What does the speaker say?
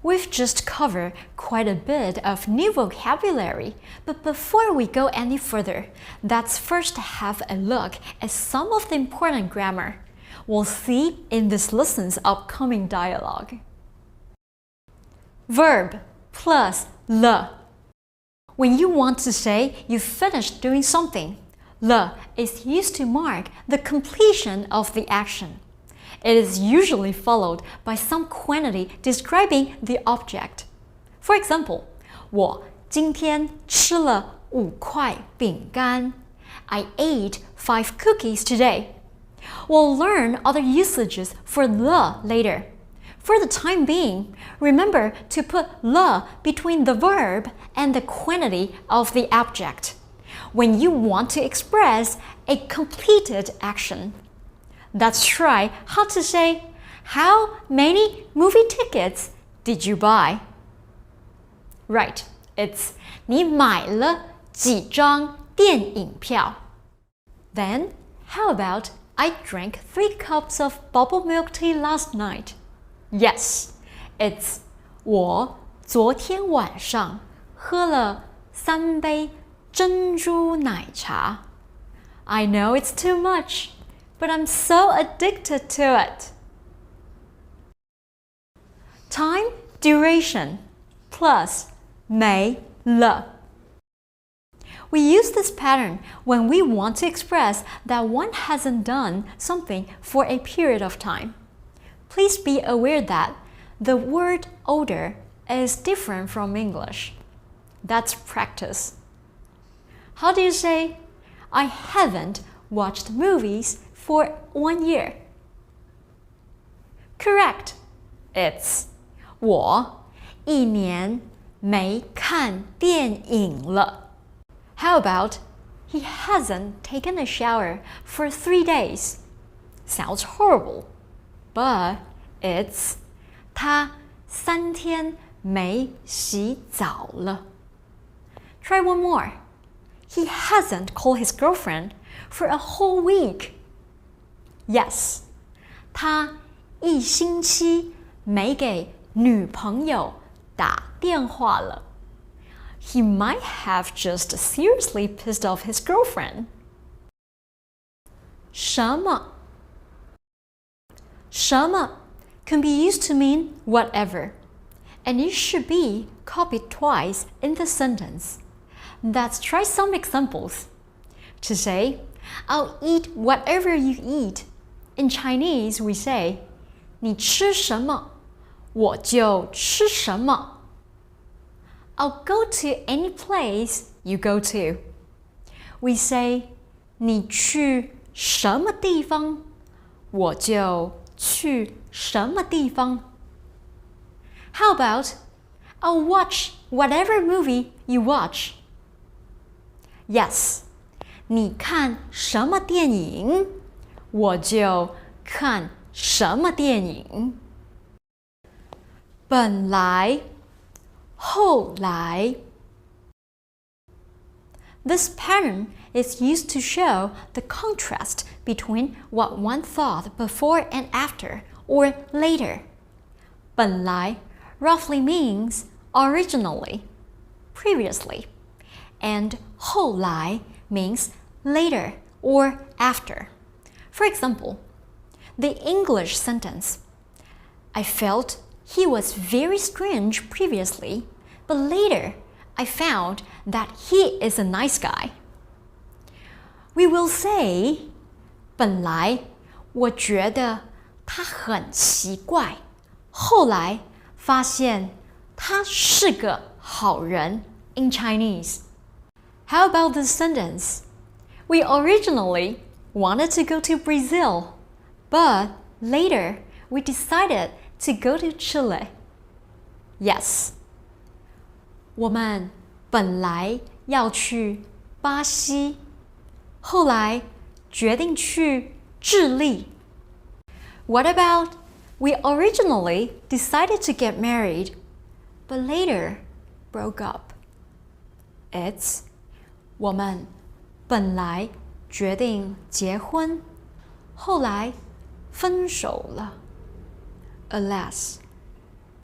We've just covered quite a bit of new vocabulary, but before we go any further, let's first have a look at some of the important grammar we'll see in this lesson's upcoming dialogue. Verb plus le. When you want to say you finished doing something, le is used to mark the completion of the action. It is usually followed by some quantity describing the object. For example, 我今天吃了5块饼干. I ate 5 cookies today. We'll learn other usages for le later. For the time being, remember to put le between the verb and the quantity of the object when you want to express a completed action. Let's try how to say, how many movie tickets did you buy? Right, it's 你买了几张电影票? Then, how about I drank 3 cups of bubble milk tea last night? Yes, it's 我昨天晚上喝了3杯珍珠奶茶. I know it's too much, but I'm so addicted to it. Time duration plus 没了. We use this pattern when we want to express that one hasn't done something for a period of time. Please be aware that the word older is different from English. That's practice. How do you say, I haven't watched movies for 1 year? Correct. It's 我1年没看电影了. How about he hasn't taken a shower for 3 days? Sounds horrible, but it's 他3天没洗澡了. Try one more. He hasn't called his girlfriend for a whole week. Yes, 他1星期没给女朋友打电话了. He might have just seriously pissed off his girlfriend. 什么can be used to mean whatever, and it should be copied twice in the sentence. Let's try some examples. To say, I'll eat whatever you eat. In Chinese, we say, 你吃什么，我就吃什么. I'll go to any place you go to. We say, 你去什么地方，我就去什么地方. How about, I'll watch whatever movie you watch. Yes, 你看什么电影，我就看什么电影. 本来后来. This pattern is used to show the contrast between what one thought before and after, or later. 本来 roughly means originally, previously, and 后来 means later or after. For example, the English sentence, I felt he was very strange previously, but later I found that he is a nice guy. We will say, 本来我觉得他很奇怪，后来发现他是个好人 in Chinese. How about this sentence? We originally wanted to go to Brazil, but later we decided to go to Chile. Yes. 我们本来要去巴西，后来决定去智利. What about we originally decided to get married, but later broke up? It's 我们本来决定结婚，后来分手了. Alas.